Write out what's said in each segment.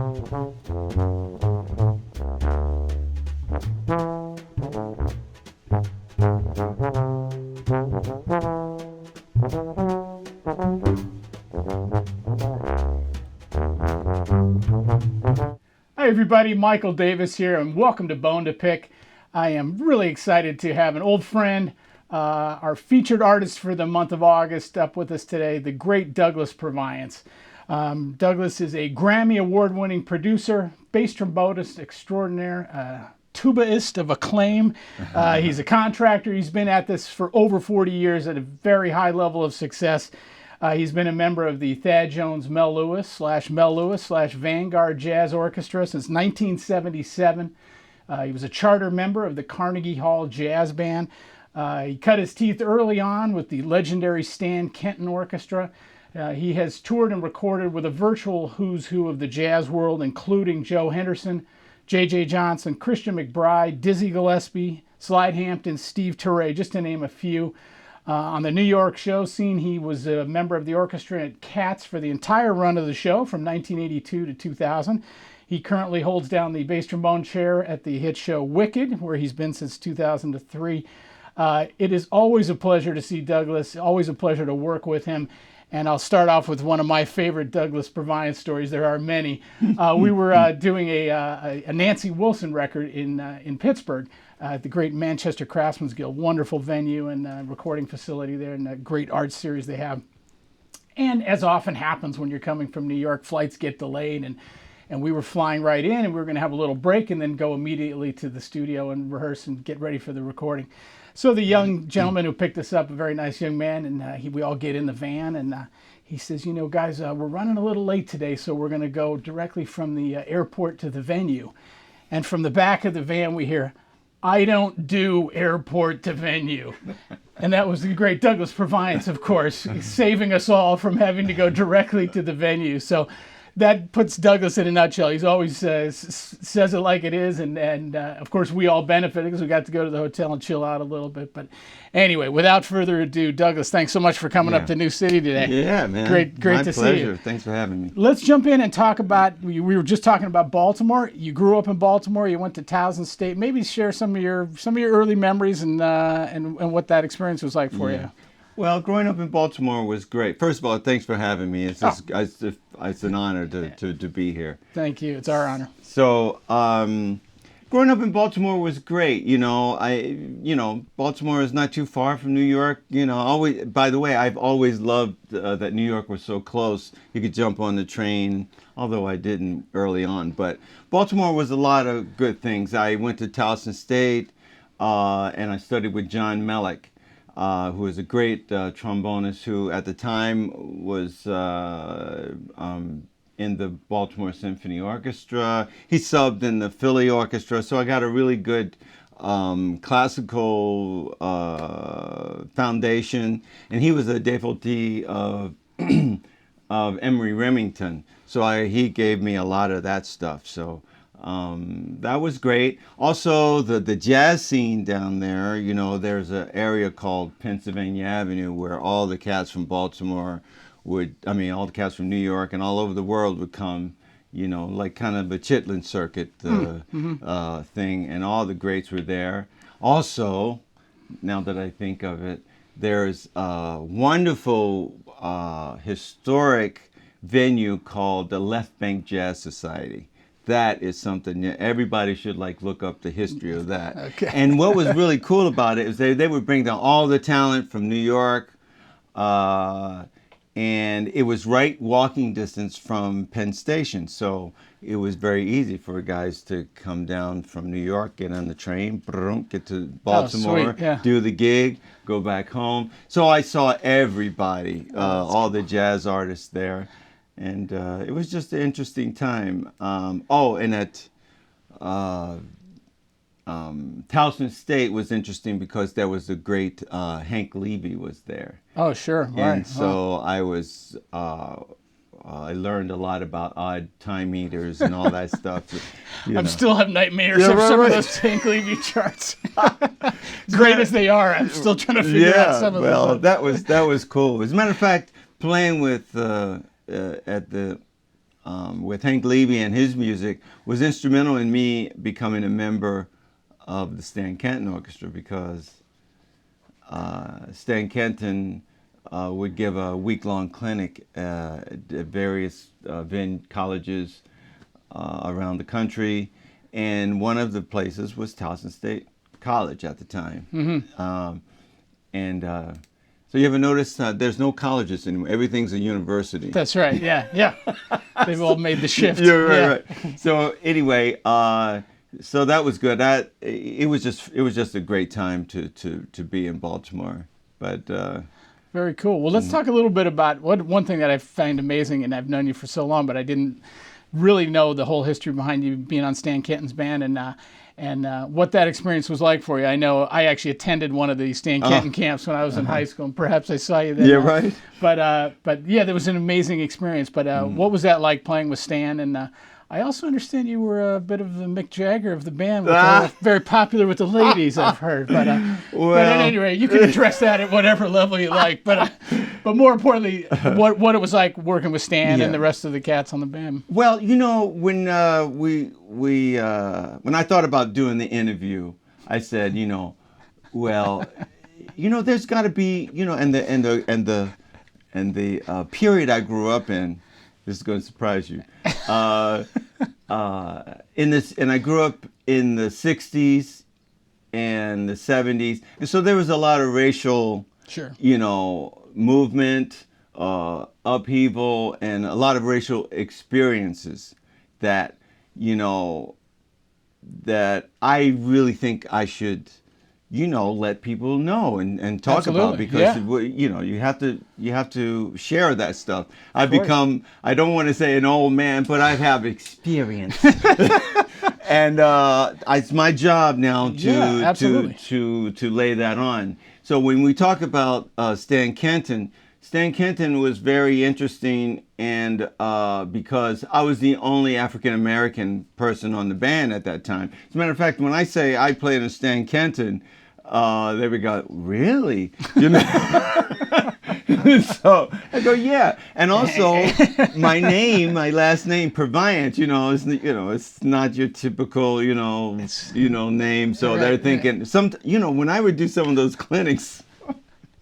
Hi everybody, Michael Davis here, and welcome to Bone2Pick. I am really excited to have an old friend, our featured artist for the month of August, up with us today, the great Douglas Purviance. Douglas is a Grammy Award-winning producer, bass trombonist extraordinaire, tubaist of acclaim. He's a contractor. He's been at this for over 40 years at a very high level of success. He's been a member of the Thad Jones Mel Lewis slash Vanguard Jazz Orchestra since 1977. He was a charter member of the Carnegie Hall Jazz Band. He cut his teeth early on with the legendary Stan Kenton Orchestra. He has toured and recorded with a virtual who's who of the jazz world, including Joe Henderson, J.J. Johnson, Christian McBride, Dizzy Gillespie, Slide Hampton, Steve Turre, just to name a few. On the New York show scene, he was a member of the orchestra at Cats for the entire run of the show from 1982 to 2000. He currently holds down the bass trombone chair at the hit show Wicked, where he's been since 2003. It is always a pleasure to see Douglas, always a pleasure to work with him. And I'll start off with one of my favorite Douglas Purviance stories. There are many. We were doing a Nancy Wilson record in Pittsburgh at the great Manchester Craftsmen's Guild. Wonderful venue and recording facility there, and a great art series they have. And as often happens when you're coming from New York, flights get delayed, and we were flying right in, and we were going to have a little break and then go immediately to the studio and rehearse and get ready for the recording. So the young gentleman who picked us up, a very nice young man, and we all get in the van, and he says, you know, guys, we're running a little late today, so we're going to go directly from the airport to the venue. And from the back of the van, we hear, I don't do airport to venue. And that was the great Douglas Purviance, of course, saving us all from having to go directly to the venue. So that puts Douglas in a nutshell. He's always says it like it is, and of course we all benefited because we got to go to the hotel and chill out a little bit. But anyway, without further ado, Douglas, thanks so much for coming up to New City today. Yeah, man. Great My to pleasure. see you. Thanks for having me. Let's jump in and talk about, we were just talking about Baltimore. You grew up in Baltimore. You went to Towson State. Maybe share some of your early memories and what that experience was like for you. Well, growing up in Baltimore was great. First of all, thanks for having me. It's just, it's an honor to be here. Thank you. It's our honor. So, growing up in Baltimore was great. You know, Baltimore is not too far from New York. You know, by the way, I've always loved that New York was so close. You could jump on the train, although I didn't early on. But Baltimore was a lot of good things. I went to Towson State, and I studied with John Mellick, who was a great trombonist who at the time was in the Baltimore Symphony Orchestra. He subbed in the Philly Orchestra, so I got a really good classical foundation. And he was a devotee of Emery Remington, so he gave me a lot of that stuff. So that was great. Also, the jazz scene down there, you know, there's an area called Pennsylvania Avenue where all the cats from Baltimore all the cats from New York and all over the world would come, you know, like kind of a Chitlin circuit thing, and all the greats were there. Also, now that I think of it, there's a wonderful historic venue called the Left Bank Jazz Society. That is something everybody should look up the history of that. Okay. And what was really cool about it is they would bring down all the talent from New York, and it was right walking distance from Penn Station. So it was very easy for guys to come down from New York, get on the train, get to Baltimore, do the gig, go back home. So I saw everybody, all the jazz artists there. And it was just an interesting time. And at Towson State was interesting because there was the great Hank Levy was there. Oh, sure. And so I was, I learned a lot about odd time meters and all that stuff. I still have nightmares of some of those Hank Levy charts. Great as they are, I'm still trying to figure out some of those. Well, that was cool. As a matter of fact, playing with at the with Hank Levy and his music was instrumental in me becoming a member of the Stan Kenton Orchestra, because Stan Kenton would give a week-long clinic at various colleges around the country, and one of the places was Towson State College at the time. So you ever notice there's no colleges anymore? Everything's a university. That's right. Yeah. They've all made the shift. Yeah, right. So anyway, so that was good. It was just a great time to be in Baltimore. But very cool. Well, let's talk a little bit about one thing that I find amazing, and I've known you for so long, but I didn't really know the whole history behind you being on Stan Kenton's band, and what that experience was like for you. I know I actually attended one of the Stan Kenton camps when I was in high school, and perhaps I saw you then. Yeah, right. But yeah, there was an amazing experience. But what was that like playing with Stan? And I also understand you were a bit of the Mick Jagger of the band, very popular with the ladies, I've heard. But at any rate, you can address that at whatever level you like. But more importantly, what it was like working with Stan and the rest of the cats on the band. Well, when when I thought about doing the interview, I said, there's got to be, and the period I grew up in. This is going to surprise you. And I grew up in the '60s and the '70s, and so there was a lot of racial, movement, upheaval, and a lot of racial experiences that, that I really think I should, let people know and talk about, because you have to share that stuff. I don't want to say an old man, but I have experience. And it's my job now to lay that on. So when we talk about Stan Kenton was very interesting, and because I was the only African American person on the band at that time. As a matter of fact, when I say I played in Stan Kenton, they would go, really? So I go, yeah. And also, my last name, Purviance, it's not your typical, name. So they're thinking, when I would do some of those clinics,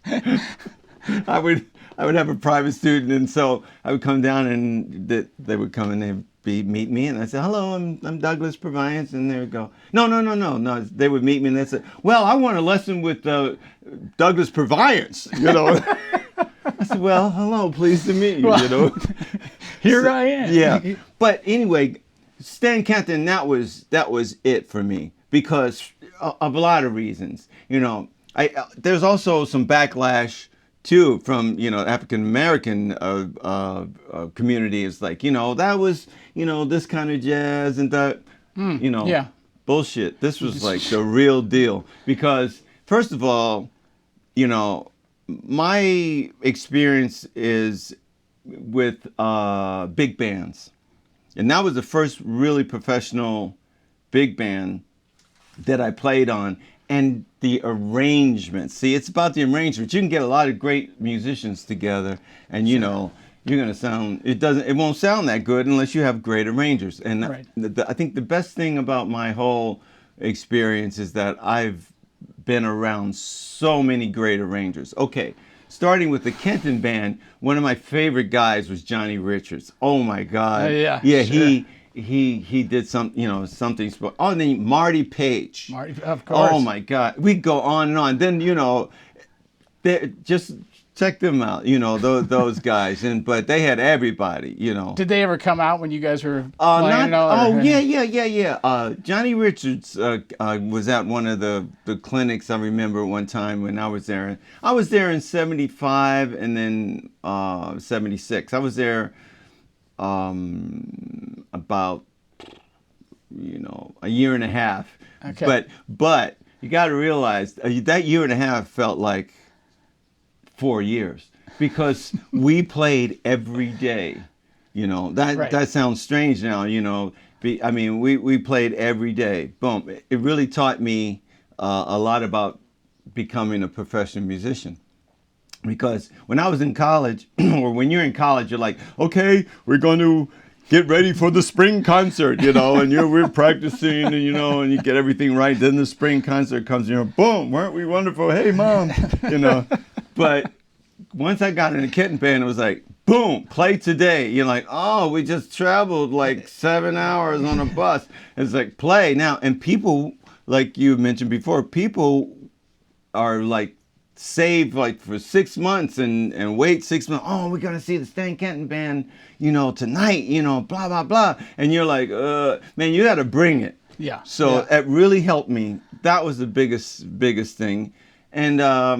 I would have a private student, and so I would come down, and they would come and they'd meet me, and I said, hello, I'm Douglas Purviance, and they would go, no. They would meet me, and they said, well, I want a lesson with Douglas Purviance, I said, well, hello, pleased to meet you, Here I am. Yeah, but anyway, Stan Kenton, that was it for me, because of a lot of reasons. There's also some backlash too from African American community. Is like that was this kind of jazz and that bullshit. This was like the real deal, because first of all, my experience is with big bands, and that was the first really professional big band that I played on. And the arrangements. See, it's about the arrangements. You can get a lot of great musicians together, and you're gonna sound. It won't sound that good unless you have great arrangers. And I think the best thing about my whole experience is that I've been around so many great arrangers. Okay, starting with the Kenton band, one of my favorite guys was Johnny Richards. Oh my God. He did something, something. Oh, and then Marty Page. Marty, of course. Oh my God, we go on and on. Then just check them out. Those guys, but they had everybody. Did they ever come out when you guys were playing? Yeah. Johnny Richards was at one of the clinics. I remember one time when I was there. I was there in '75 and then '76. I was there. About a year and a half. Okay. But you got to realize that year and a half felt like 4 years, because we played every day. That sounds strange now. We played every day. Boom. It really taught me a lot about becoming a professional musician. Because when I was in college, or when you're in college, you're like, okay, we're going to get ready for the spring concert, you know, and we're practicing, and, you know, and you get everything right. Then the spring concert comes, you know, boom, weren't we wonderful? Hey, Mom, you know. But once I got in the Kenton band, it was like, boom, play today. You're like, oh, we just traveled like 7 hours on a bus. It's like, play now. And people, like you mentioned before, people are like, save like for 6 months and wait 6 months. Oh, we're gonna see the Stan Kenton band, you know, tonight, you know, blah blah blah. And you're like, man, you got to bring it. Yeah. So it really helped me. That was the biggest thing. And I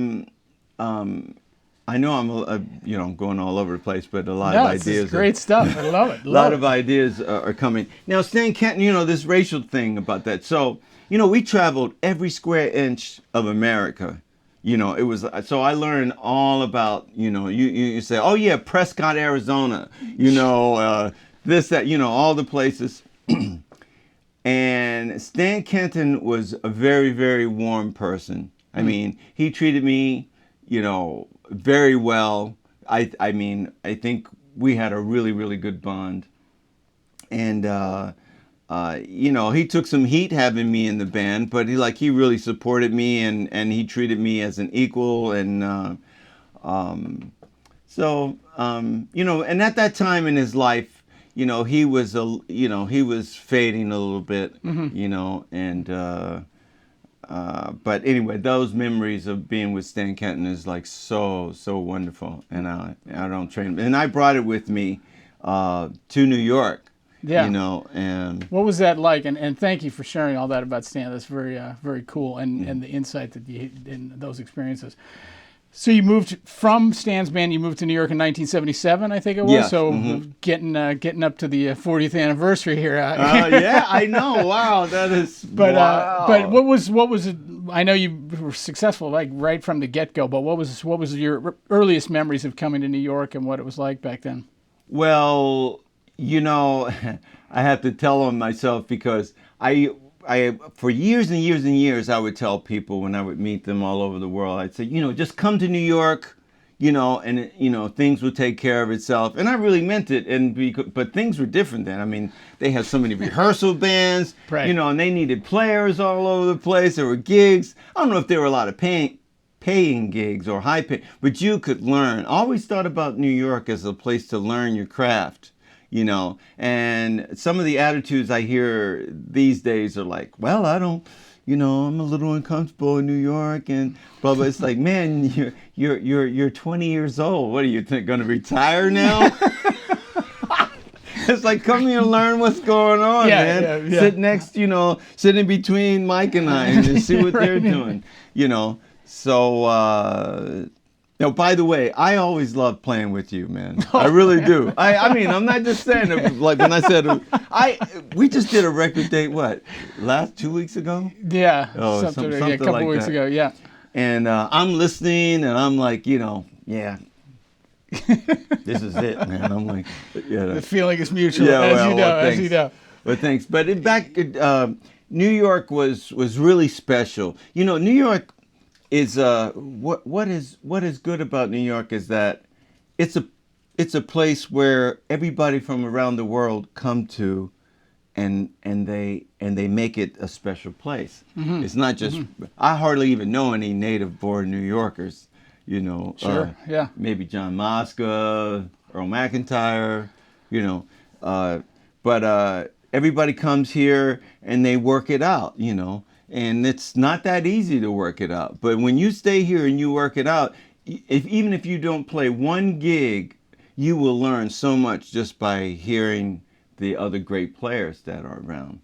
know I'm you know, going all over the place, but a lot of ideas. Great stuff. I love it. A lot of ideas are coming now. Stan Kenton, you know, this racial thing about that. So you know, we traveled every square inch of America. You know, it was, so I learned all about, you know, you say, oh yeah, Prescott, Arizona, you know, this, that, you know, all the places. And Stan Kenton was a very, very warm person. I mean, he treated me, you know, very well. I mean, I think we had a really, really good bond. And, you know, he took some heat having me in the band, but he really supported me, and he treated me as an equal. And so, you know, and at that time in his life, you know, he was fading a little bit, you know, and but anyway, those memories of being with Stan Kenton is like so wonderful, and I don't train, and I brought it with me to New York. Yeah. You know, and what was that like? And thank you for sharing all that about Stan. That's very cool, and the insight that you in those experiences. So you moved from Stan's band. You moved to New York in 1977, I think it was. Yeah. So getting up to the 40th anniversary here. Yeah, I know. Wow, that is. But wow. but what was it? I know you were successful like right from the get-go. But what was your earliest memories of coming to New York and what it was like back then? Well, you know, I have to tell on myself because I for years and years and years, I would tell people when I would meet them all over the world, I'd say, you know, just come to New York, you know, and, you know, things will take care of itself. And I really meant it. But things were different then. I mean, they had so many rehearsal bands, right. You know, and they needed players all over the place. There were gigs. I don't know if there were a lot of paying gigs or high pay, but you could learn. I always thought about New York as a place to learn your craft. You know, and some of the attitudes I hear these days are like, well, I don't, you know, I'm a little uncomfortable in New York and blah, blah. It's like, man, you're 20 years old. What are you going to retire now? It's like, come here and learn what's going on, man. Yeah. Sit in between Mike and I and just see what they're doing, you know. So, now, by the way, I always love playing with you, man. I really do. I mean, I'm not just saying it, like when I said, we just did a record date, what, 2 weeks ago? Yeah, something a couple like weeks that. ago, yeah. And I'm listening, and I'm like, you know, yeah, this is it, man. I'm like, yeah. The feeling is mutual, yeah, as you know. Well, thanks. But New York was really special. You know, New York is what is good about New York is that it's a place where everybody from around the world come to, and they make it a special place. Mm-hmm. It's not just I hardly even know any native-born New Yorkers. You know, sure, yeah, maybe John Mosca, Earl McIntyre. You know, but everybody comes here and they work it out. You know. And it's not that easy to work it out. But when you stay here and you work it out, even if you don't play one gig, you will learn so much just by hearing the other great players that are around.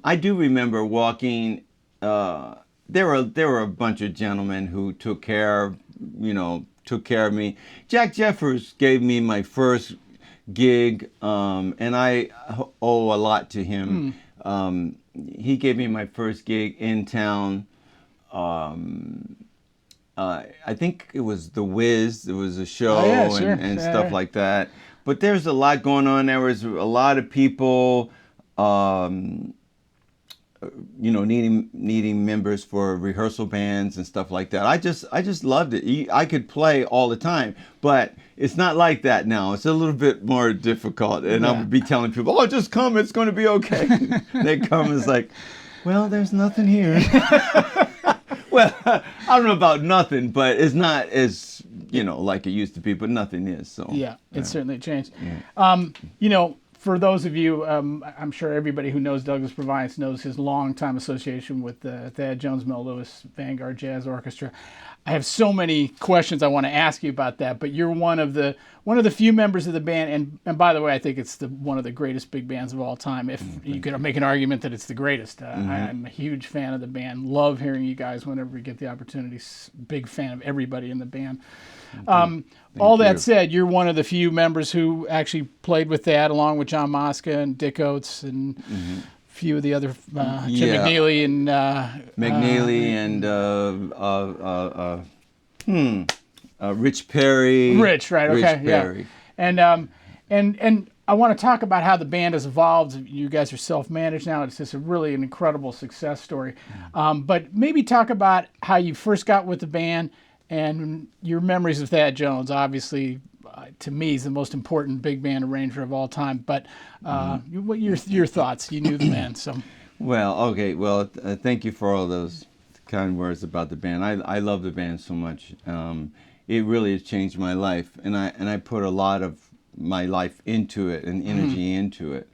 I do remember walking. There were a bunch of gentlemen who took care of me. Jack Jeffers gave me my first gig, and I owe a lot to him. He gave me my first gig in town. I think it was The Wiz. It was a show and stuff like that. But there's a lot going on. There was a lot of people needing members for rehearsal bands and stuff like that. I just loved it. I could play all the time, but it's not like that now. It's a little bit more difficult, and I would be telling people, "Oh, just come. It's going to be okay." They come, and it's like, "Well, there's nothing here." Well, I don't know about nothing, but it's not as like it used to be. But nothing is. So yeah, it's certainly changed. Yeah. For those of you, I'm sure everybody who knows Douglas Purviance knows his long-time association with the Thad Jones, Mel Lewis Vanguard Jazz Orchestra. I have so many questions I want to ask you about that, but you're one of the few members of the band, and by the way, I think it's one of the greatest big bands of all time. If you could make an argument that it's the greatest, I'm a huge fan of the band. Love hearing you guys whenever we get the opportunity. Big fan of everybody in the band. All that said, you're one of the few members who actually played with that, along with John Mosca and Dick Oates and a few of the other Jim McNeely and Rich Perry. Rich, right? Okay, Perry. Yeah. And I want to talk about how the band has evolved. You guys are self-managed now. It's just an incredible success story. But maybe talk about how you first got with the band. And your memories of Thad Jones, obviously, to me, he's the most important big band arranger of all time. But what your thoughts? You knew the man, so. Well, okay. Well, thank you for all those kind words about the band. I love the band so much. It really has changed my life, and I put a lot of my life into it and energy into it.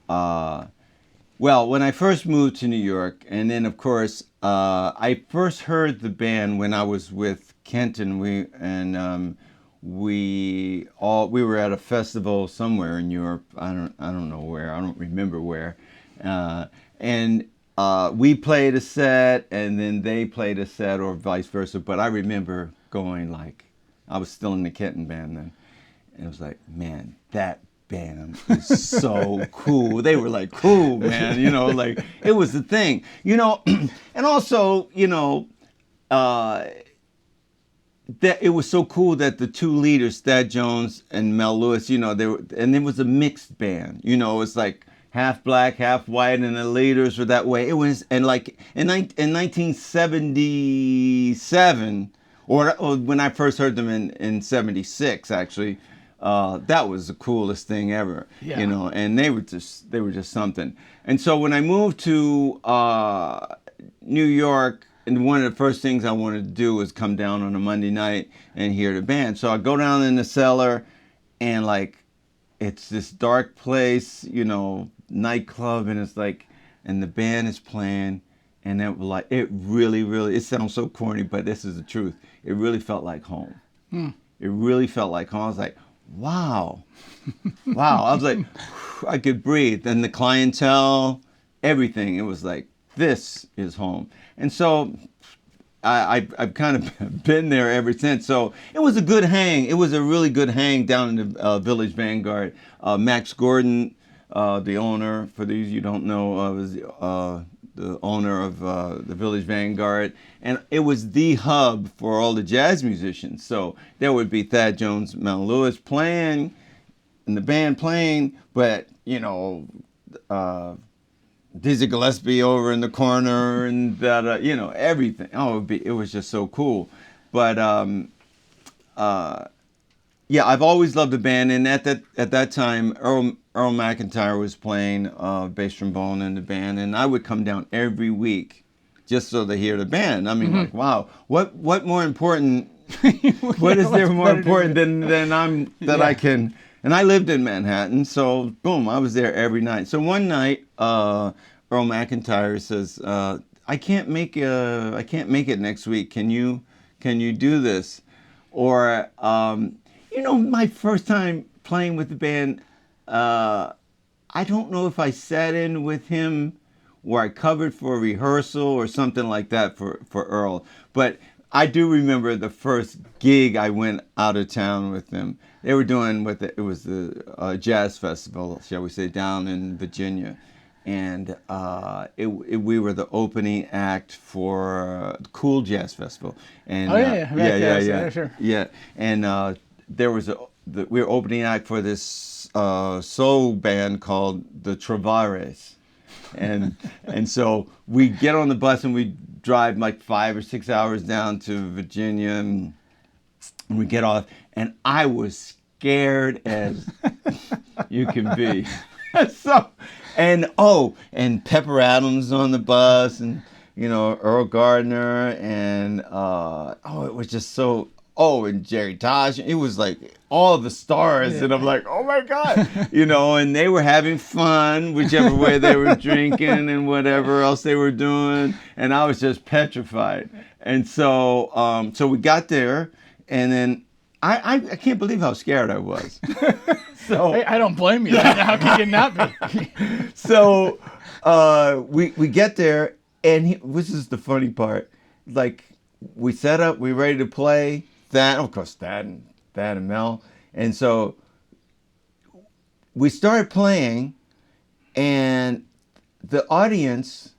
Well, when I first moved to New York, and then of course I first heard the band when I was with Kenton. We were at a festival somewhere in Europe. I don't know where. I don't remember where. And we played a set, and then they played a set, or vice versa. But I remember going I was still in the Kenton band then, and it was like, man, that band is so cool. They were cool, man. It was the thing. And also, that it was so cool that the two leaders, Thad Jones and Mel Lewis, they were, and it was a mixed band. It's half black, half white, and the leaders were that way. It was, and in 1977, or when I first heard them in 76, actually, that was the coolest thing ever. Yeah. And they were just something. And so when I moved to New York, and one of the first things I wanted to do was come down on a Monday night and hear the band. So I go down in the cellar, and it's this dark place, nightclub, and it's and the band is playing, and it really, really, it sounds so corny, but this is the truth. It really felt like home. It really felt like home. I was like, wow. Wow. I was like, I could breathe. And the clientele, everything, it was this is home. And so I've kind of been there ever since. So it was a good hang. It was a really good hang down in the Village Vanguard. Max Gordon, the owner, for these you don't know, was the owner of the Village Vanguard. And it was the hub for all the jazz musicians. So there would be Thad Jones, Mel Lewis playing, and the band playing, but, Dizzy Gillespie over in the corner, and that everything. Oh, it was just so cool. But yeah, I've always loved the band, and at that time, Earl McIntyre was playing bass trombone in the band, and I would come down every week just so to hear the band. I mean, wow, what more important? What is there more important than I can? And I lived in Manhattan, so boom, I was there every night. So one night, Earl McIntyre says, "I can't make it next week. Can you do this?" Or my first time playing with the band, I don't know if I sat in with him or I covered for a rehearsal or something like that for Earl, but I do remember the first gig I went out of town with them. They were doing it was the jazz festival, shall we say, down in Virginia, and we were the opening act for the Cool Jazz Festival. And yeah, and there was we were opening act for this soul band called the Travares. And so we get on the bus and we drive like 5 or 6 hours down to Virginia, and we get off, and I was scared as you can be. So, and Pepper Adams on the bus, and Earl Gardner, and it was just so. Oh, and Jerry Tosh. It was like all the stars, and I'm like, oh my God, and they were having fun, whichever way they were drinking and whatever else they were doing, and I was just petrified. And so, so we got there, and then I can't believe how scared I was. So I don't blame you. How could you not be? So we get there, and this is the funny part. Like, we set up, we ready to play. Of course, Thad and Mel. And so we started playing, and the audience,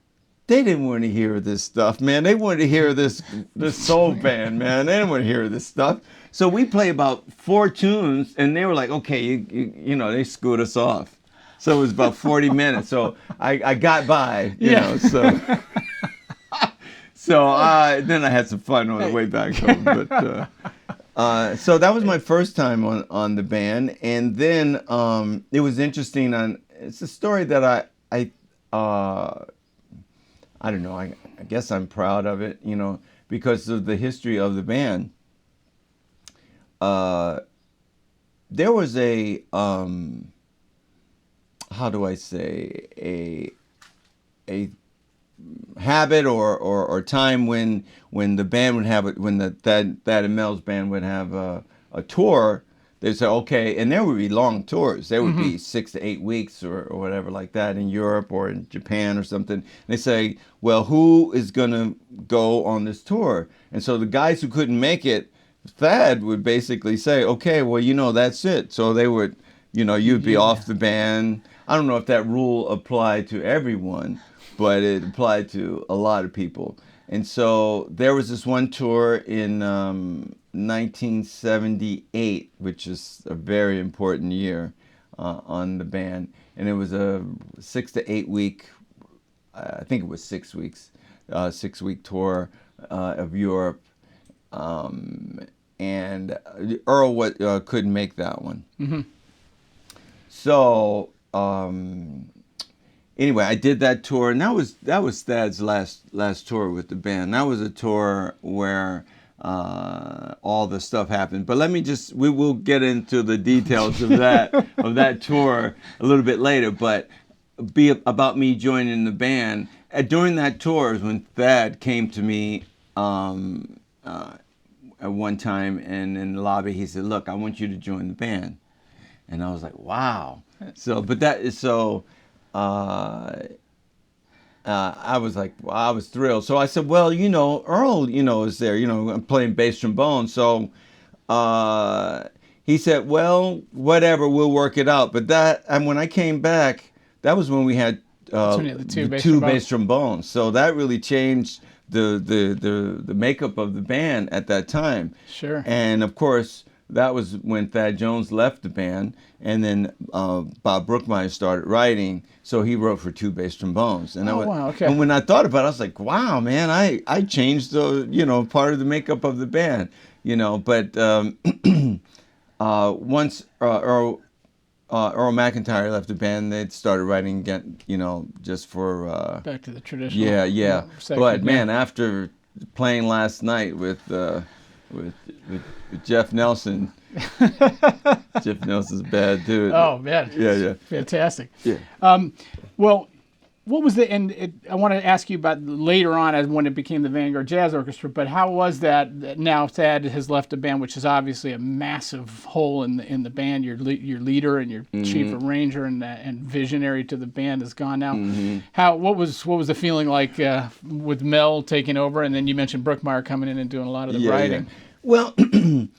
they didn't want to hear this stuff, man. They wanted to hear this soul band, man. They didn't want to hear this stuff. So we played about 4 tunes, and they were like, okay, they screwed us off. So it was about 40 minutes. So I got by, you know, so... So then I had some fun on the way back home. But so that was my first time on the band, and then it was interesting. It's a story that I don't know. I guess I'm proud of it, because of the history of the band. There was a how do I say, a habit or time when the band would have it, when Thad and Mel's band would have a tour. They'd say, okay, and there would be long tours. There would be 6 to 8 weeks or whatever like that in Europe or in Japan or something. And they say, well, who is going to go on this tour? And so the guys who couldn't make it, Thad would basically say, okay, well, that's it. So they would, you'd be off the band. I don't know if that rule applied to everyone, but it applied to a lot of people. And so there was this one tour in 1978, which is a very important year on the band. And it was a 6 to 8 week, I think it was 6 weeks, 6-week tour of Europe. And Earl couldn't make that one. Mm-hmm. So... anyway, I did that tour, and that was Thad's last tour with the band. That was a tour where all the stuff happened. But we will get into the details of that tour a little bit later. But about me joining the band. During that tour is when Thad came to me at one time, and in the lobby he said, "Look, I want you to join the band." And I was like, "Wow!" So, but that is so. I was like, well, I was thrilled. So I said, well, Earl, is there, I'm playing bass trombone. So he said, well, whatever, we'll work it out. But and when I came back, that was when we had the two bass trombones. So that really changed the makeup of the band at that time. Sure. And of course, that was when Thad Jones left the band, and then Bob Brookmeyer started writing, so he wrote for 2 bass trombones. And wow, okay. And when I thought about it, I was like, wow, man, I changed the, part of the makeup of the band, But once Earl McIntyre left the band, they started writing again, just for... back to the traditional. Yeah. But, man, after playing last night with Jeff Nelson. Jeff Nelson's a bad dude. Oh, man. Yeah. Fantastic. Yeah. Well, what was I want to ask you about later on as when it became the Vanguard Jazz Orchestra, but how was that now Thad has left the band, which is obviously a massive hole in the band. Your leader and your chief arranger and visionary to the band is gone now. Mm-hmm. What was the feeling like with Mel taking over, and then you mentioned Brookmeyer coming in and doing a lot of the writing? Yeah. Well, we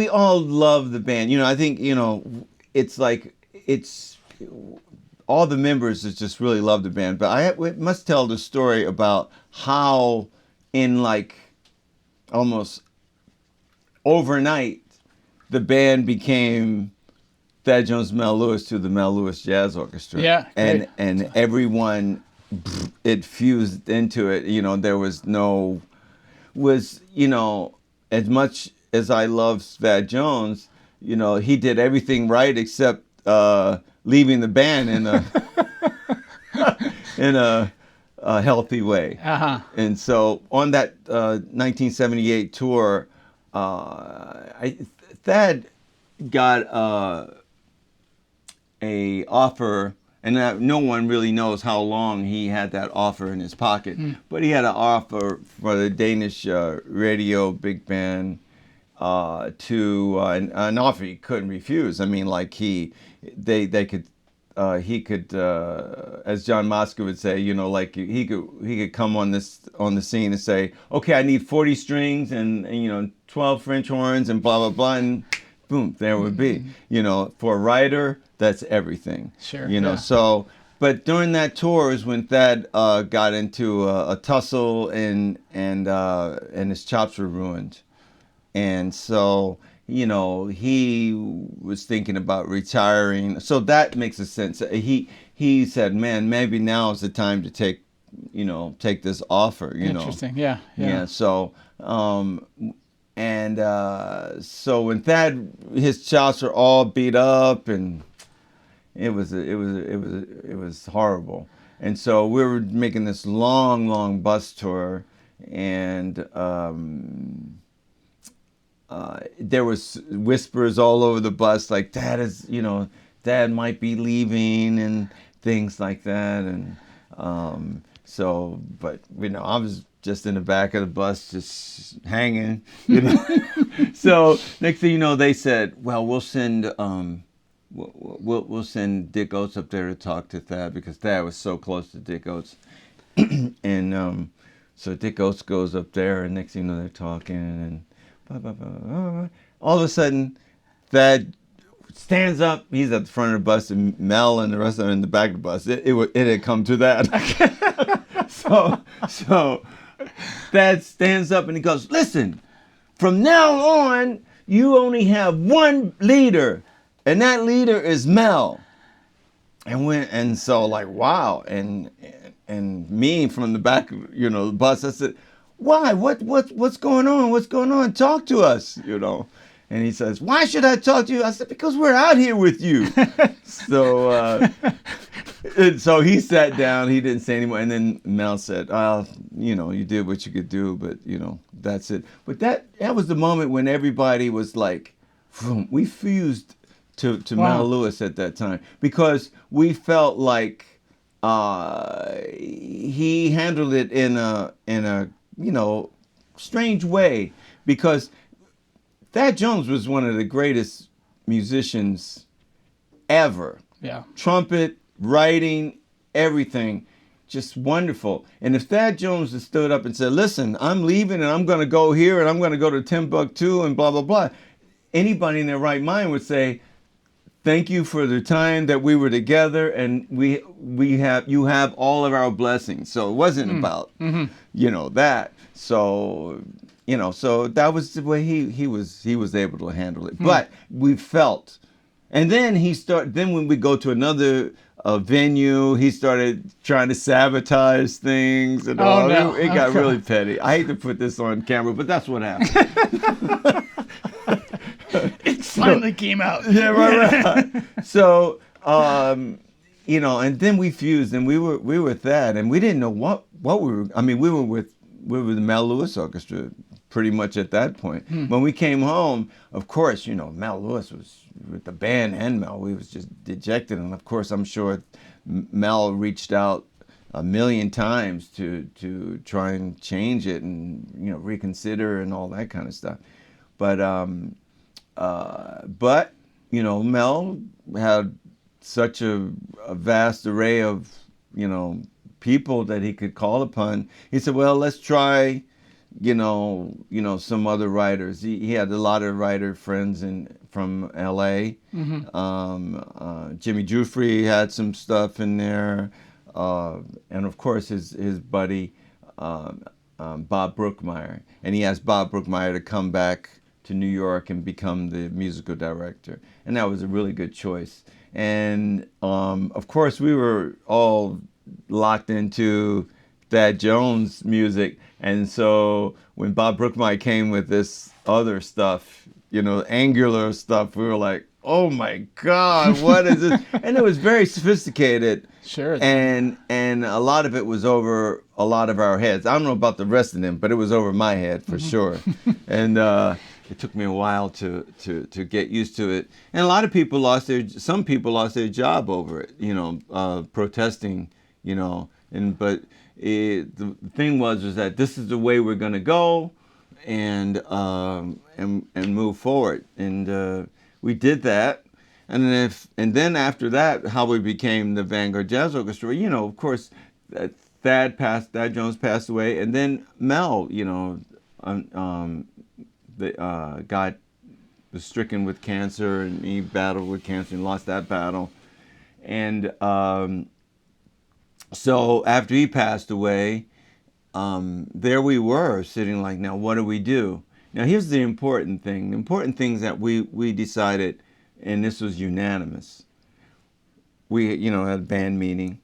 all love the band. I think, it's all the members just really love the band. But I must tell the story about how in almost overnight, the band became Thad Jones, Mel Lewis to the Mel Lewis Jazz Orchestra. Yeah, great. And everyone, it fused into it. You know, there was no, you know, as much as I love Thad Jones, you know, he did everything right except leaving the band in a in a healthy way. Uh-huh. And so on that 1978 tour, Thad got a offer, and no one really knows how long he had that offer in his pocket, but he had an offer for the Danish radio big band to an offer he couldn't refuse. I mean, like he could, as John Moscow would say, you know, like he could come on the scene and say, okay, I need 40 strings and you know 12 French horns and blah blah blah, and boom, there would be. You know, for a writer, that's everything. Sure. You know, yeah. so. But during that tour is when Thad got into a tussle and his chops were ruined, and so you know he was thinking about retiring. So that makes a sense. He said, "Man, maybe now is the time to take this offer." You know. Interesting. Yeah. Yeah. So. So when Thad, his chops were all beat up and it was horrible. And so we were making this long bus tour, and there was whispers all over the bus like Dad might be leaving and things like that. And but you know, I was just in the back of the bus, just hanging, you know. So next thing you know, they said, "Well, we'll send we'll send Dick Oates up there to talk to Thad," because Thad was so close to Dick Oates. And so Dick Oates goes up there, and next thing you know, they're talking, and blah, blah, blah, blah, blah. All of a sudden, Thad stands up. He's at the front of the bus, and Mel and the rest of them in the back of the bus. It had come to that. So Thad stands up and he goes, "Listen, from now on, you only have one leader, and that leader is Mel." And so like, wow. And me from the back, you know, the bus, I said, "Why? What's going on? What's going on? Talk to us," you know. And he says, "Why should I talk to you?" I said, "Because we're out here with you." So he sat down. He didn't say anymore. And then Mel said, "You know, you did what you could do, but you know, that's it." But that was the moment when everybody was like, we fused to Wow. Mel Lewis at that time, because we felt like he handled it in a you know, strange way, because Thad Jones was one of the greatest musicians ever. Yeah. Trumpet, writing, everything, just wonderful. And if Thad Jones had stood up and said, "Listen, I'm leaving and I'm going to go here and I'm going to go to Timbuktu and blah, blah, blah," anybody in their right mind would say, "Thank you for the time that we were together, and you have all of our blessings." So it wasn't about, you know, that. So, you know, so that was the way he was able to handle it. But we felt, and then then when we go to another venue, he started trying to sabotage things and all. No. It got really petty. I hate to put this on camera, but that's what happened. It finally came out. Yeah, right. So, you know, and then we fused, and we were with that, and we didn't know what we were. I mean, we were with the Mel Lewis Orchestra pretty much at that point. When we came home, of course, you know, Mel Lewis was with the band, and Mel, we was just dejected, and of course, I'm sure Mel reached out a million times to try and change it and, you know, reconsider and all that kind of stuff. But you know, Mel had such a vast array of, you know, people that he could call upon. He said, "Well, let's try, you know, some other writers." He had a lot of writer friends from L.A. Jimmy Giuffre had some stuff in there, and of course his buddy Bob Brookmeyer. And he asked Bob Brookmeyer to come back to New York and become the musical director. And that was a really good choice. And of course, we were all locked into Thad Jones music. And so when Bob Brookmeyer came with this other stuff, angular stuff, we were like, oh my God, what is this? And it was very sophisticated. Sure. And a lot of it was over a lot of our heads. I don't know about the rest of them, but it was over my head for sure. And it took me a while to get used to it. And a lot of people some people lost their job over it, protesting, but the thing was that this is the way we're going to go and move forward. And we did that. And then after that, how we became the Vanguard Jazz Orchestra, of course, Thad Jones passed away, and then Mel, was stricken with cancer, and he battled with cancer and lost that battle. And so after he passed away, there we were sitting like, now what do we do? Now here's the important thing. The important thing is that we decided, and this was unanimous. We, had a band meeting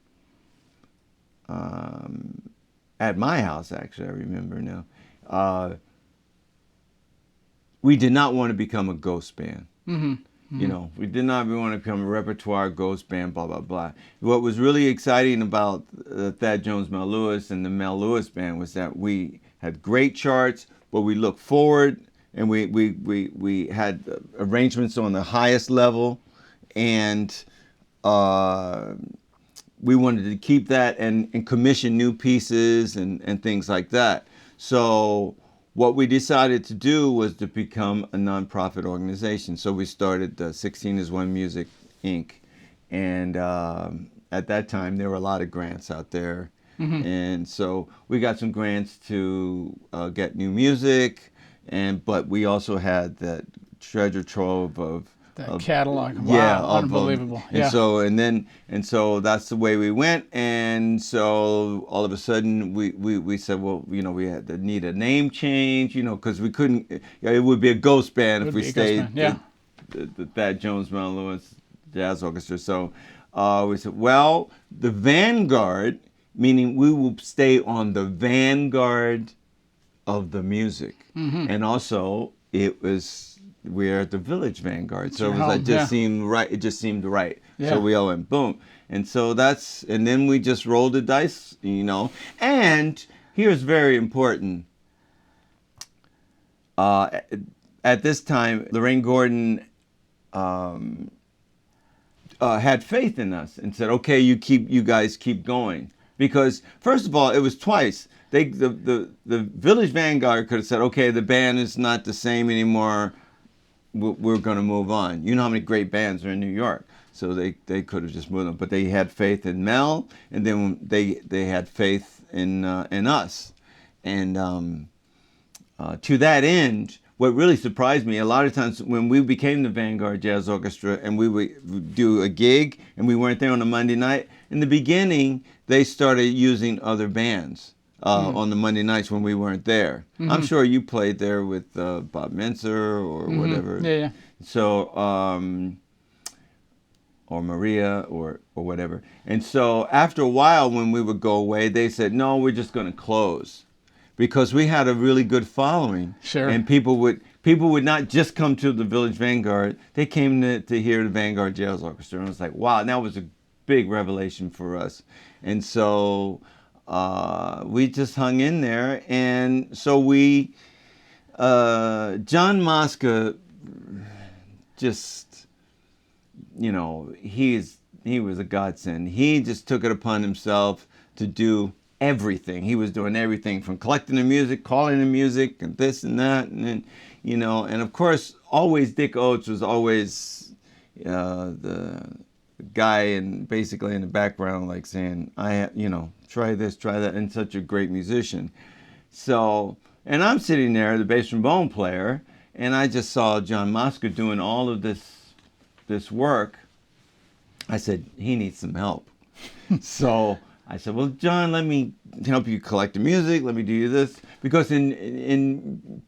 at my house, actually, I remember now. We did not want to become a ghost band. Mm-hmm. Mm-hmm. We did not want to become a repertoire ghost band, blah, blah, blah. What was really exciting about Thad Jones, Mel Lewis, and the Mel Lewis band was that we had great charts, but we looked forward, and we had arrangements on the highest level, and we wanted to keep that and commission new pieces and things like that. So what we decided to do was to become a nonprofit organization. So we started 16 is One Music, Inc. And at that time, there were a lot of grants out there. Mm-hmm. And so we got some grants to get new music, but we also had that treasure trove of catalog. Wow, unbelievable. And so that's the way we went. And so all of a sudden we said, well, we had to need a name change, because we couldn't. It would be a ghost band if we stayed. The Thad Jones, Mel Lewis Jazz Orchestra. So we said, well, the Vanguard, meaning we will stay on the vanguard of the music, and also we're at the Village Vanguard, so seemed right. It just seemed right. Yeah. So we all went boom, and so and then we just rolled the dice, And here's very important. At this time, Lorraine Gordon had faith in us and said, "Okay, you guys keep going." Because first of all, it was twice. The Village Vanguard could have said, "Okay, the band is not the same anymore. We're going to move on." You know how many great bands are in New York, so they could have just moved on. But they had faith in Mel, and then they had faith in us. And to that end, what really surprised me, a lot of times when we became the Vanguard Jazz Orchestra and we would do a gig and we weren't there on a Monday night, in the beginning they started using other bands. On the Monday nights when we weren't there. Mm-hmm. I'm sure you played there with Bob Menser or whatever. Yeah. So, or Maria or whatever. And so after a while when we would go away, they said, no, we're just going to close. Because we had a really good following. Sure. And people would not just come to the Village Vanguard. They came to hear the Vanguard Jazz Orchestra. And it was like, wow, and that was a big revelation for us. And so we just hung in there, and so John Mosca just, he was a godsend. He just took it upon himself to do everything. He was doing everything from collecting the music, calling the music, and this and that, and then, and of course, always Dick Oates was always the guy and basically in the background, like saying, try this, try that, and such a great musician. So, and I'm sitting there, the bass trombone player, and I just saw John Mosca doing all of this work. I said, he needs some help. So I said, well, John, let me help you collect the music. Let me do this. Because in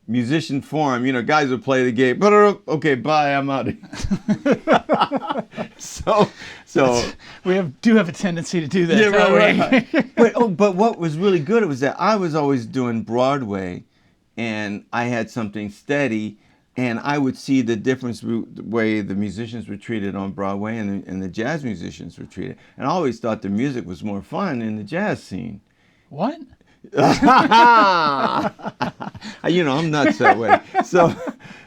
musician forum, guys would play the game, but okay, bye, I'm out. so we do have a tendency to do that. Yeah, right. But what was really good was that I was always doing Broadway, and I had something steady, and I would see the difference the way the musicians were treated on Broadway and the jazz musicians were treated. And I always thought the music was more fun in the jazz scene. What? I'm nuts that way.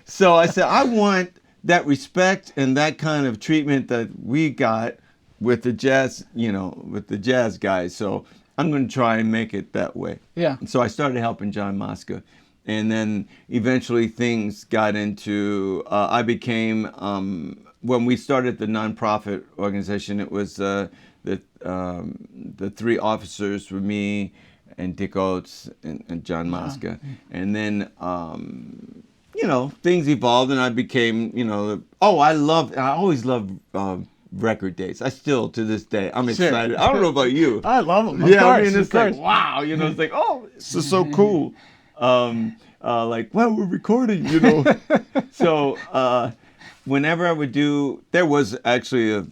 So I said, I want that respect and that kind of treatment that we got with the jazz, with the jazz guys. So I'm going to try and make it that way. Yeah. So I started helping John Mosca. And then eventually things got into, I became, when we started the nonprofit organization, it was the three officers were me and Dick Oates and John Mosca. And then, things evolved and I became, I always loved record dates. I still, to this day, I'm excited. I don't know about you. I love them. It's like, wow, it's like, oh, this is so cool. Like, well, we're recording, So whenever I would there was actually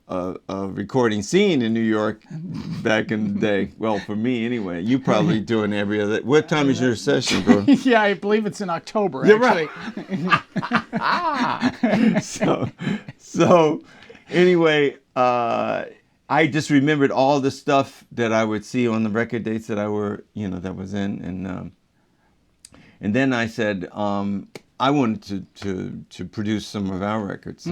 a recording scene in New York back in the day. Well, for me anyway. You probably doing every other. What time is your session, bro? Yeah, I believe it's in October. Actually. Right. So anyway, I just remembered all the stuff that I would see on the record dates that that was in, and then I said I wanted to produce some of our records.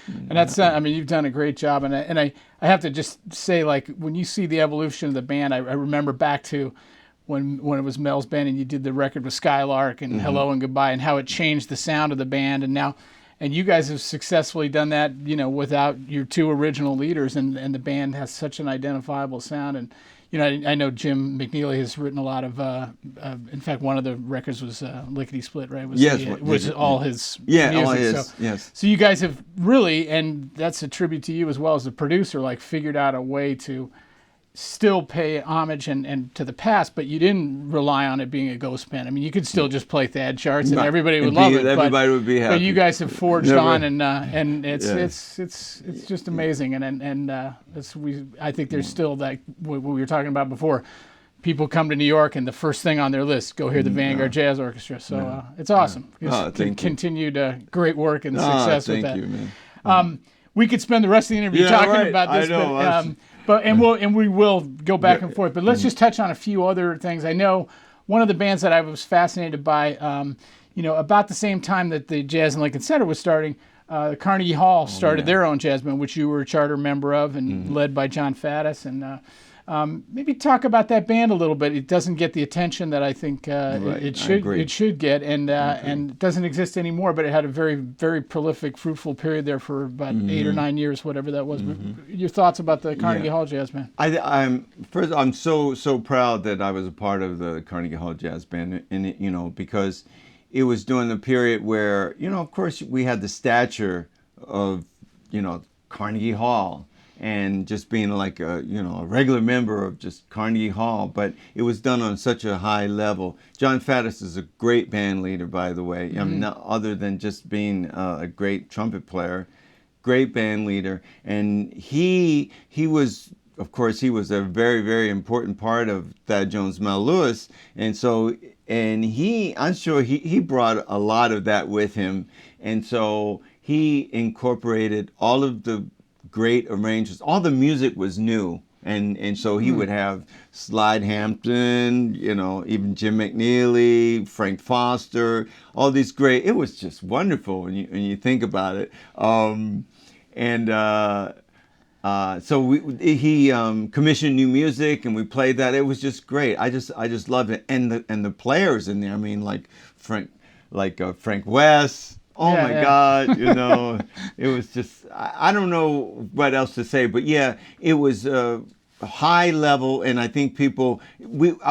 And that's, you've done a great job. And I have to just say, like, when you see the evolution of the band, I remember back to when it was Mel's band and you did the record with Skylark and Hello and Goodbye and how it changed the sound of the band. And you guys have successfully done that, without your two original leaders, and the band has such an identifiable sound. And, I know Jim McNeely has written a lot of, in fact, one of the records was Lickety Split, right? Was all his music. All his, yes. So you guys have really, and that's a tribute to you as well as the producer, like figured out a way to still pay homage and to the past, but you didn't rely on it being a ghost band. You could still just play Thad charts and everybody would love it. Everybody would be happy. But you guys have forged on, and it's just amazing. I think there's still that what we were talking about before. People come to New York and the first thing on their list, go hear the Vanguard Jazz Orchestra. So it's awesome. Continued great work and success with that. Thank you, man. We could spend the rest of the interview talking about this. I know. We will go back and forth. But let's just touch on a few other things. I know one of the bands that I was fascinated by, about the same time that the Jazz in Lincoln Center was starting, Carnegie Hall started their own jazz band, which you were a charter member of and led by John Faddis. And maybe talk about that band a little bit. It doesn't get the attention that I think it should get, and it doesn't exist anymore. But it had a very, very prolific, fruitful period there for about 8 or 9 years, whatever that was. Your thoughts about the Carnegie Hall Jazz Band? I'm so proud that I was a part of the Carnegie Hall Jazz Band, and because it was during the period where of course we had the stature of Carnegie Hall. And just being like a regular member of just Carnegie Hall, but it was done on such a high level. John Faddis is a great band leader, by the way. Other than just being a great trumpet player, great band leader, and he was, of course, he was a very, very important part of Thad Jones, Mel Lewis, I'm sure he brought a lot of that with him, and so he incorporated all of the great arrangements. All the music was new, and so he would have Slide Hampton, even Jim McNeely, Frank Foster, all these great. It was just wonderful when you think about it. So he commissioned new music, and we played that. It was just great. I just loved it, and the players in there. Like Frank West. Oh my God, it was just, I don't know what else to say, but it was high level, and I think I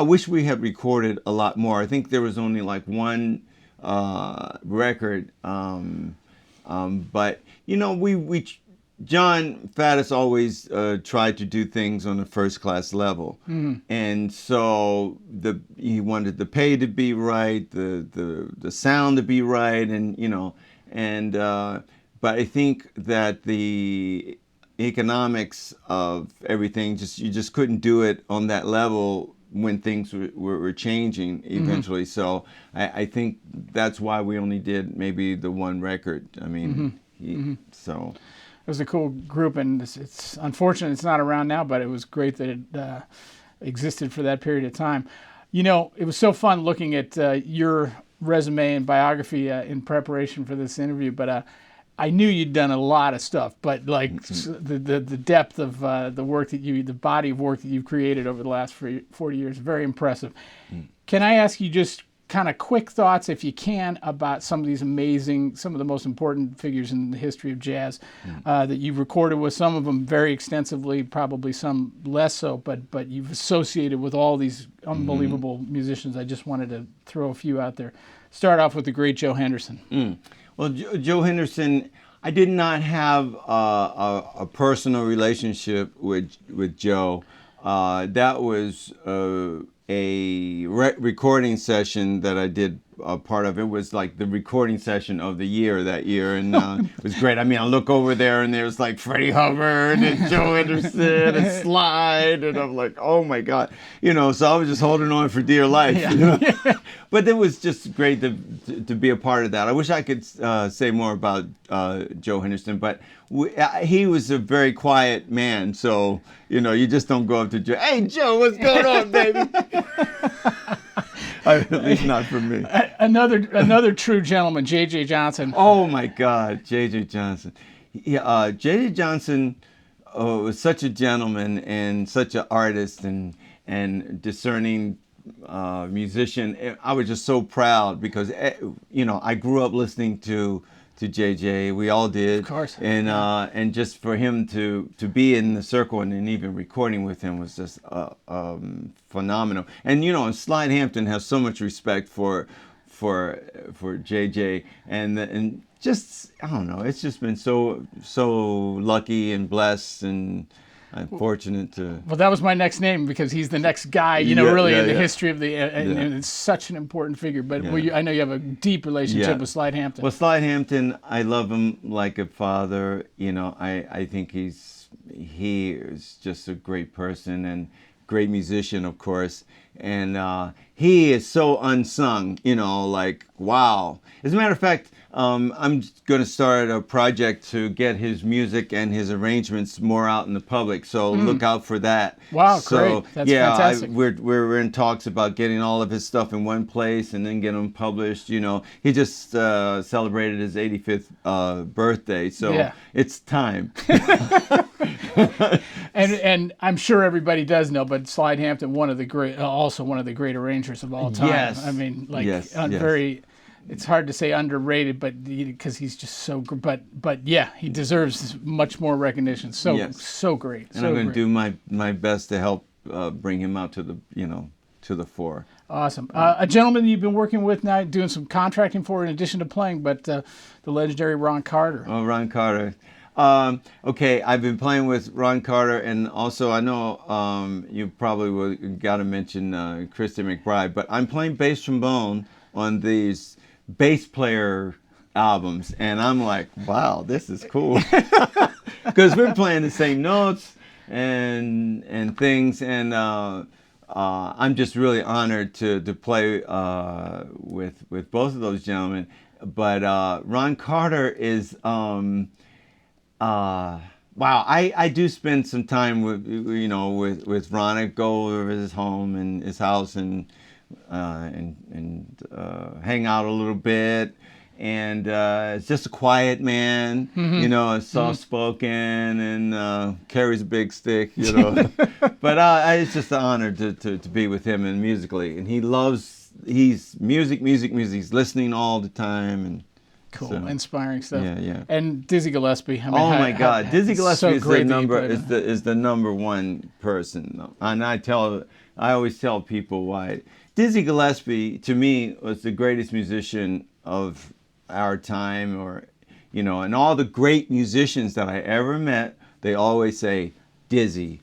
wish we had recorded a lot more. I think there was only like one record, but John Faddis always tried to do things on a first class level, and so he wanted the pay to be right, the sound to be right, and but I think that the economics of everything you just couldn't do it on that level when things were changing eventually. So I think that's why we only did maybe the one record. I mean, so. It was a cool group, and it's unfortunate it's not around now, but it was great that it existed for that period of time. You know, it was so fun looking at your resume and biography in preparation for this interview, but I knew you'd done a lot of stuff, but like the depth of the work that the body of work that you've created over the last 40 years, very impressive. Can I ask you just kind of quick thoughts, if you can, about some of these some of the most important figures in the history of jazz that you've recorded with, some of them very extensively, probably some less so, but you've associated with all these unbelievable musicians. I just wanted to throw a few out there. Start off with the great Joe Henderson. Well, Joe Henderson, I did not have a personal relationship with Joe. That was a recording session that I did part of. It was like the recording session of the year that year, and it was great. I mean, I look over there and there's like Freddie Hubbard and Joe Henderson and Slide, and I'm like, oh my God, so I was just holding on for dear life. But it was just great to be a part of that. I wish I could say more about Joe Henderson, but he was a very quiet man, so you just don't go up to Joe, hey Joe, what's going on, baby? At least not for me. Another true gentleman, J.J. Johnson. Oh my God, J.J. Johnson. J.J. Johnson was such a gentleman and such an artist and discerning musician. I was just so proud because I grew up listening to JJ. We all did. Of course. And just for him to be in the circle and even recording with him was just phenomenal. And Slide Hampton has so much respect for JJ, and just I don't know. It's just been so lucky and blessed, and I'm fortunate to. Well, that was my next name because he's the next guy, in the history of the, and it's such an important figure. But I know you have a deep relationship with Slide Hampton. Well, Slide Hampton, I love him like a father. I think he is just a great person and great musician, of course. And he is so unsung, like, wow. As a matter of fact, I'm going to start a project to get his music and his arrangements more out in the public. So look out for that. Wow, great. That's fantastic. We're in talks about getting all of his stuff in one place and then getting them published. He just celebrated his 85th birthday, so it's time. And I'm sure everybody does know, but Slide Hampton, also one of the great arrangers of all time. Yes. I mean, like yes. It's hard to say underrated, but because he's just so good. But yeah, he deserves much more recognition. So great. And I'm going to do my best to help bring him out to the fore. Awesome. A gentleman you've been working with now, doing some contracting for, in addition to playing, but the legendary Ron Carter. Oh, Ron Carter. Okay, I've been playing with Ron Carter, and also I know you probably got to mention Christy McBride, but I'm playing bass trombone on these bass player albums, and I'm like, wow, this is cool, because we're playing the same notes and things, and I'm just really honored to play with both of those gentlemen. But Ron Carter is wow, I do spend some time with Ron. I go over his home and his house and hang out a little bit, and it's just a quiet man, soft spoken, and carries a big stick, but it's just an honor to be with him and musically, and he's music, he's listening all the time, and cool, so, inspiring stuff. Yeah. And Dizzy Gillespie. Oh my God, Dizzy Gillespie is the number one person, and I always tell people why. Dizzy Gillespie, to me, was the greatest musician of our time, or you know, and all the great musicians that I ever met, they always say Dizzy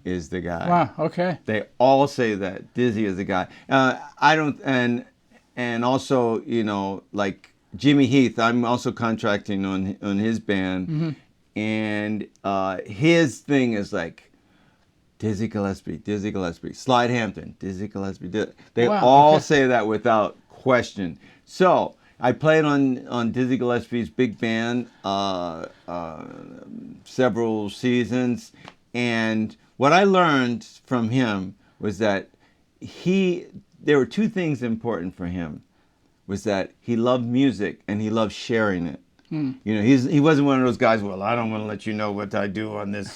is the guy. Wow. Okay. They all say that Dizzy is the guy. I don't, and also, you know, like Jimmy Heath, I'm also contracting on his band, and his thing is like Dizzy Gillespie, Slide Hampton, Dizzy Gillespie. They all say that without question. So I played on Dizzy Gillespie's big band several seasons, and what I learned from him was that there were two things important for him, was that he loved music and he loved sharing it. You know, he wasn't one of those guys, well, I don't want to let you know what I do on this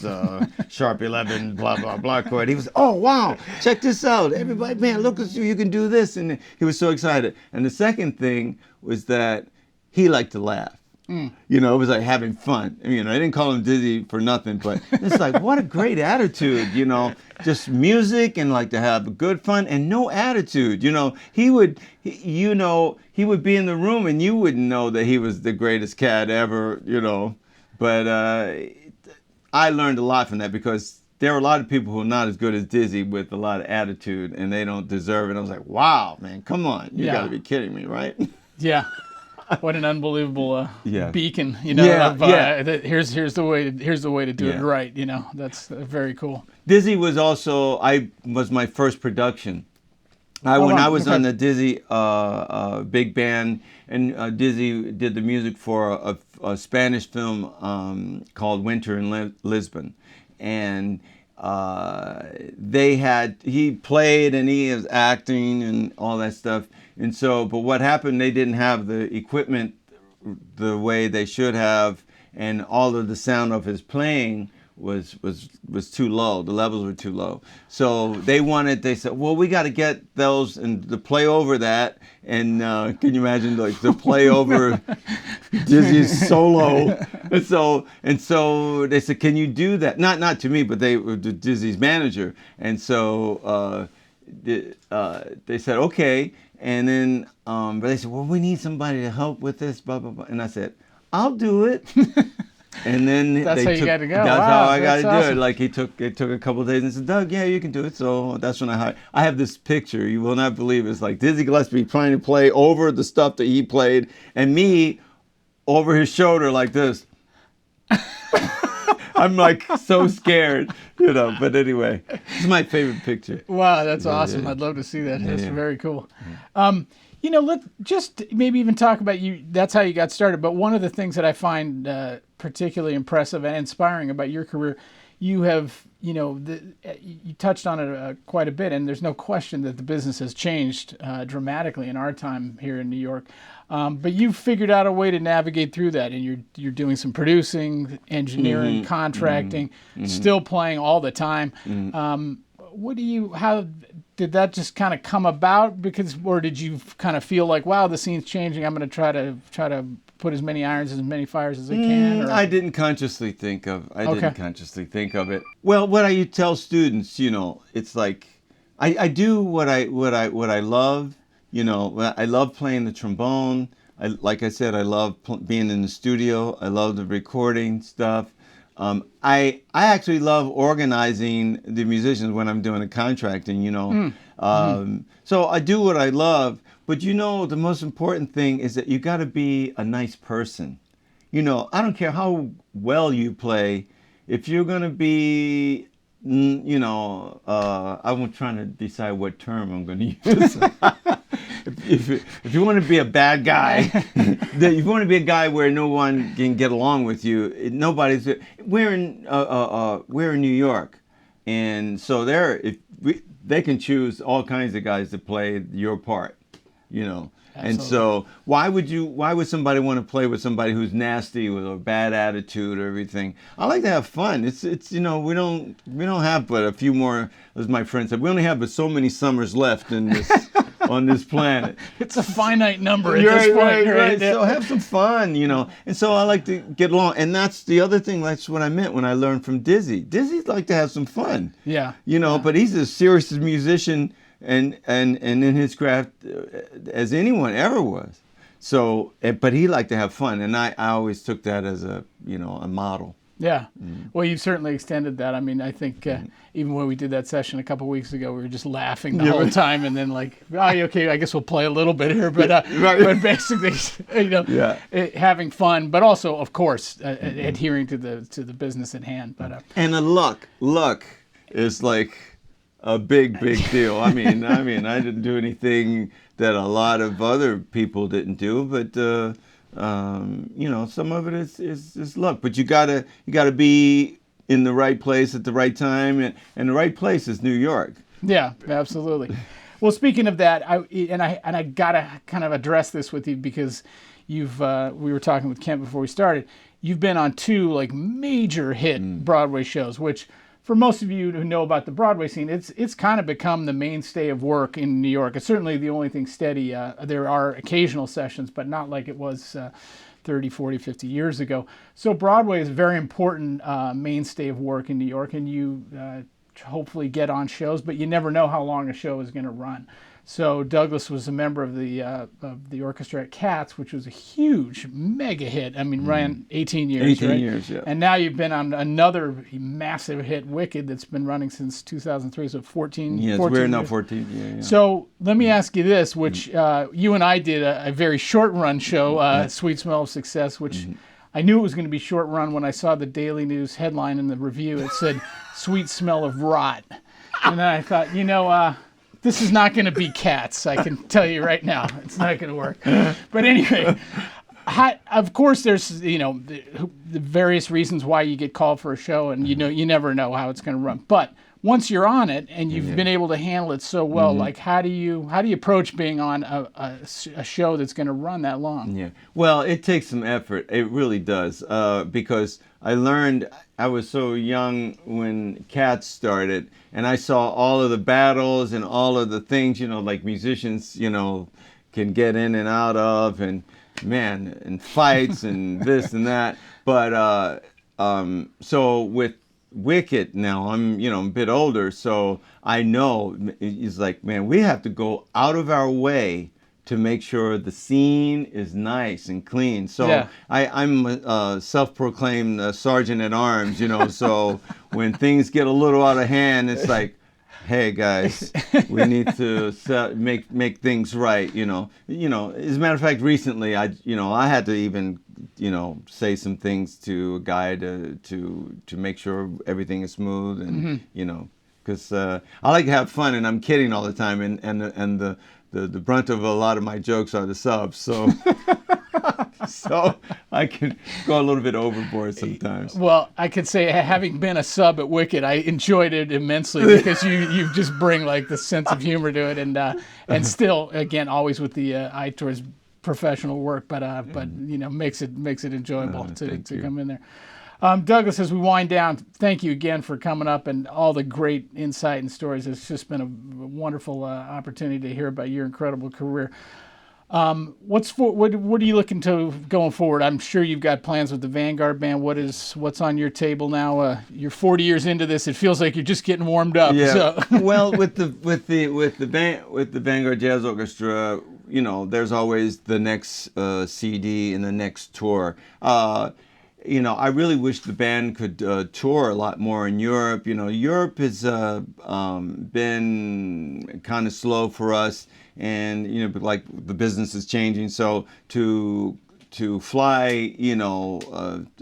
sharp 11 blah, blah, blah chord. He was, oh, wow, check this out. Everybody, man, look at you can do this. And he was so excited. And the second thing was that he liked to laugh. You know, it was like having fun. You know, I didn't call him Dizzy for nothing, but it's like, what a great attitude, you know, just music and like to have good fun and no attitude. You know, he would be in the room and you wouldn't know that he was the greatest cat ever, you know, but I learned a lot from that, because there are a lot of people who are not as good as Dizzy with a lot of attitude and they don't deserve it. I was like, wow, man, come on. You got to be kidding me, right? Yeah. What an unbelievable beacon, you know. That here's the way to do it right. You know, that's very cool. Dizzy was also was my first production. When I was on the Dizzy big band, and Dizzy did the music for a Spanish film called Winter in Lisbon, and he played and he was acting and all that stuff. And so, but what happened, they didn't have the equipment the way they should have, and all of the sound of his playing was too low. The levels were too low. So they said, well, we got to get those and to play over that. And can you imagine, like, to play over Dizzy's solo? And so they said, can you do that? Not to me, but they were Dizzy's manager. And so they said, okay. And then, but they said, well, we need somebody to help with this, blah, blah, blah. And I said, I'll do it. And then that's how you got to go. That's how I got to do it. Like, it took a couple of days and said, Doug, yeah, you can do it. So that's when I have this picture. You will not believe it. It's like Dizzy Gillespie trying to play over the stuff that he played, and me over his shoulder like this. I'm like so scared, you know. But anyway, it's my favorite picture. Wow, that's awesome. Yeah. I'd love to see that. That's very cool. You know, let's just maybe even talk about you. That's how you got started. But one of the things that I find particularly impressive and inspiring about your career, you have, you know, you touched on it quite a bit, and there's no question that the business has changed dramatically in our time here in New York. But you've figured out a way to navigate through that, and you're doing some producing, engineering, contracting, still playing all the time. How did that just kind of come about? Or did you kind of feel like, wow, the scene's changing, I'm going to try to put as many irons, as many fires as I can? Or? I didn't consciously think of it. Well, what I tell students, you know, it's like I do what I love. You know, I love playing the trombone. Like I said, I love being in the studio. I love the recording stuff. I actually love organizing the musicians when I'm doing the contracting, you know. So I do what I love. But, you know, the most important thing is that you got to be a nice person. You know, I don't care how well you play. If you're going to be, you know, I'm trying to decide what term I'm going to use. If you want to be a bad guy, if you want to be a guy where no one can get along with you, we're in New York, and so they can choose all kinds of guys to play your part, you know. Absolutely. And so why would somebody want to play with somebody who's nasty with a bad attitude or everything? I like to have fun. It's you know, we don't have but a few more, as my friend said, we only have but so many summers left in this on this planet. It's a finite number at this point. Right. So have some fun, you know. And so I like to get along. And that's the other thing, that's what I meant when I learned from Dizzy. Dizzy'd like to have some fun. Yeah. You know, but he's as serious a musician and in his craft as anyone ever was. So, but he liked to have fun, and I always took that as a model. Yeah. Well, you've certainly extended that. I mean, I think even when we did that session a couple weeks ago, we were just laughing the whole time, and then like, oh, okay, I guess we'll play a little bit here, but but basically, having fun, but also, of course, adhering to the business at hand. But and the luck is like a big deal. I mean, I didn't do anything that a lot of other people didn't do, but. Some of it is luck, but you gotta be in the right place at the right time, and the right place is New York. Yeah, absolutely. Well, speaking of that, I gotta kind of address this with you because we were talking with Kent before we started. You've been on 2 like major hit Broadway shows, which for most of you who know about the Broadway scene, it's kind of become the mainstay of work in New York. It's certainly the only thing steady. There are occasional sessions, but not like it was 30, 40, 50 years ago. So Broadway is a very important mainstay of work in New York, and you hopefully get on shows, but you never know how long a show is going to run. So Douglas was a member of the orchestra at Cats, which was a huge mega hit. I mean, ran 18 years, 18 right? years, yeah. And now you've been on another massive hit, Wicked, that's been running since 2003, so 14 Yes, 14 we're years. now 14, yeah. So let me ask you this, which you and I did a very short run show, Sweet Smell of Success, which I knew it was going to be short run when I saw the Daily News headline in the review. It said, Sweet Smell of Rot. And then I thought, this is not going to be Cats. I can tell you right now, it's not going to work. But anyway, of course, there's the various reasons why you get called for a show, and you never know how it's going to run. But once you're on it and you've been able to handle it so well, like how do you approach being on a show that's going to run that long? Yeah. Well, it takes some effort. It really does, because I learned. I was so young when Cats started, and I saw all of the battles and all of the things, like musicians, can get in and out of, and fights and this and that. But so with Wicked now, I'm a bit older, so I know it's like, man, we have to go out of our way to make sure the scene is nice and clean. So I'm a self-proclaimed sergeant at arms, so when things get a little out of hand, it's like, hey guys, we need to make things right, As a matter of fact, recently I had to even say some things to a guy to make sure everything is smooth, and because I like to have fun, and I'm kidding all the time, and the brunt of a lot of my jokes are the subs, so so I can go a little bit overboard sometimes. Well, I could say, having been a sub at Wicked, I enjoyed it immensely because you just bring like the sense of humor to it, and still, again, always with the eye towards professional work, but makes it enjoyable to come in there. Douglas, as we wind down, thank you again for coming up and all the great insight and stories. It's just been a wonderful opportunity to hear about your incredible career. What are you looking to going forward? I'm sure you've got plans with the Vanguard Band. What's on your table now? You're 40 years into this. It feels like you're just getting warmed up. Yeah. So. Well, with the Vanguard Jazz Orchestra, there's always the next CD and the next tour. I really wish the band could tour a lot more in Europe. Europe has been kind of slow for us, and but like the business is changing, so to fly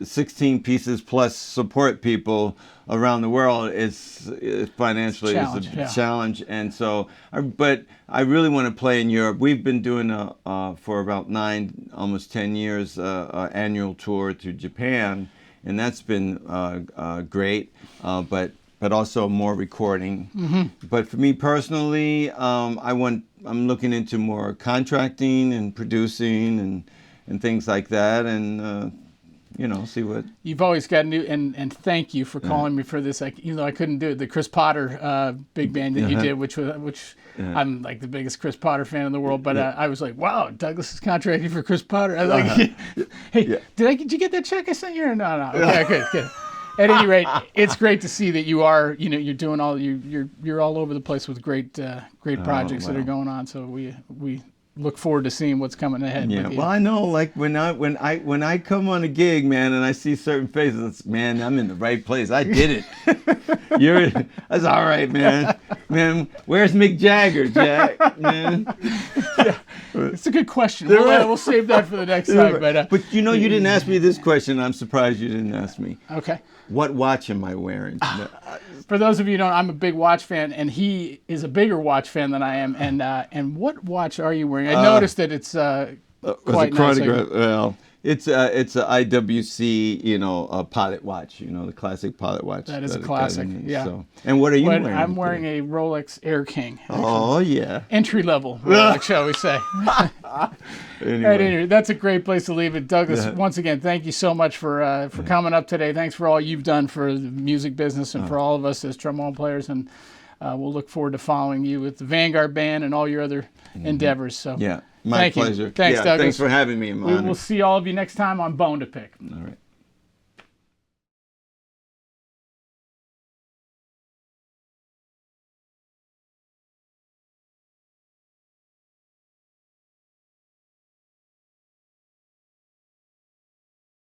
16 pieces plus support people around the world is financially is a challenge, and so but I really want to play in Europe. We've been doing for about 9, almost 10 years annual tour to Japan, and that's been great, but also more recording. But for me personally, I'm looking into more contracting and producing and things like that, and see what you've always got new. And thank you for calling me for this. I couldn't do it. The Chris Potter big band that you did, which I'm like the biggest Chris Potter fan in the world. But I was like, wow, Douglas is contracted for Chris Potter. I was like, hey, did you get that check I sent you? Or no. Okay, good. At any rate, it's great to see that you are, you're doing you're all over the place with great projects that are going on. So we look forward to seeing what's coming ahead. Yeah, with you. well, I know, like when I come on a gig, man, and I see certain faces, man, I'm in the right place. I did it. That's all right, man. Man, where's Mick Jagger, Jack? Man, Yeah, it's a good question. We'll save that for the next time. But you know, you didn't ask me this question. I'm surprised you didn't ask me. Okay. What watch am I wearing? For those of you who don't, I'm a big watch fan, and he is a bigger watch fan than I am. And what watch are you wearing? I noticed that it's quite nice. Well, it's a IWC, a pilot watch, the classic pilot watch. That is a classic, yeah. So. And what are you wearing? I'm wearing a Rolex Air King. Oh, yeah. Entry level Rolex, shall we say. Anyway, that's a great place to leave it. Douglas, once again, thank you so much for coming up today. Thanks for all you've done for the music business and for all of us as trombone players. And we'll look forward to following you with the Vanguard Band and all your other endeavors. So yeah, my pleasure. Thanks, Douglas. Thanks for having me. We will see all of you next time on Bone2Pick. All right.